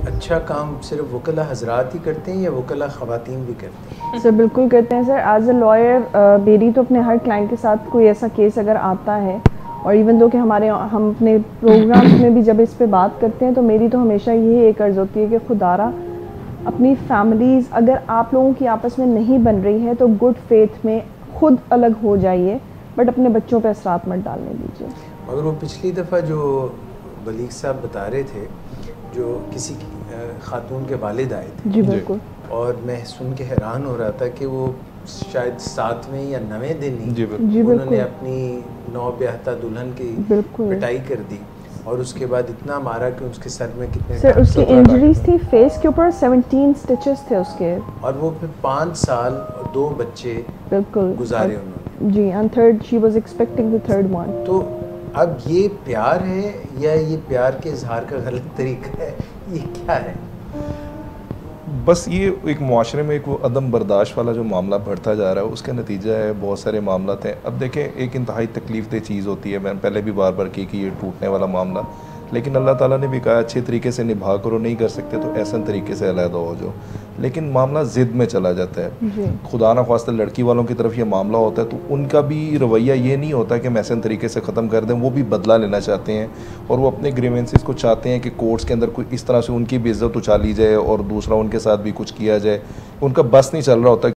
अच्छा काम सिर्फ वकला हजरात ही करते हैं या वकला ख़वातीन भी करते हैं? सर बिल्कुल करते हैं सर। एज अ लॉयर मेरी तो अपने हर क्लाइंट के साथ कोई ऐसा केस अगर आता है, और इवन दो कि हम अपने प्रोग्राम्स में भी जब इस पे बात करते हैं, तो मेरी तो हमेशा यही एक अर्ज़ होती है कि खुदारा अपनी फैमिलीज़ अगर आप लोगों की आपस में नहीं बन रही है तो गुड फेथ में खुद अलग हो जाइए, बट अपने बच्चों पे असरात मत डालने दीजिए। मगर वो पिछली दफ़ा जो बलीग साहब बता रहे थे, जो किसी खातून के वालिद आए थे, जी बिल्कुल, और मैं सुन के हैरान हो रहा था कि वो शायद 7वें या 9वें दिन ही उन्होंने अपनी नौ ब्याहता दुल्हन की पिटाई कर दी, और उसके बाद इतना मारा कि उसके सर में कितने सर उसकी इंजरीज थी फेस के ऊपर, 17 स्टिचेस थे उसके, और वो फिर 5 साल और 2 बच्चे बिल्कुल गुजारे उन्होंने। जी, and third she was expecting the third one. तो अब ये प्यार है या ये प्यार के इजहार का गलत तरीका है, ये क्या है? बस ये एक मुआशरे में एक वो अदम बर्दाश्त वाला जो मामला बढ़ता जा रहा है, उसका नतीजा है बहुत सारे मामला हैं। अब देखें, एक इंतहाई तकलीफ दह चीज़ होती है, मैंने पहले भी बार बार की कि ये टूटने वाला मामला, लेकिन अल्लाह ताला ने भी कहा अच्छे तरीके से निभा करो, नहीं कर सकते तो ऐसा तरीके से अलहदा हो जाओ, लेकिन मामला ज़िद में चला जाता है। खुदा ना ख्वास्ता लड़की वालों की तरफ ये मामला होता है तो उनका भी रवैया ये नहीं होता कि मैसन तरीके से ख़त्म कर दें, वो भी बदला लेना चाहते हैं और वो अपने ग्रीवेंसेस को चाहते हैं कि कोर्ट्स के अंदर कोई इस तरह से उनकी भी इज्जत उछाली जाए और दूसरा उनके साथ भी कुछ किया जाए। उनका बस नहीं चल रहा होता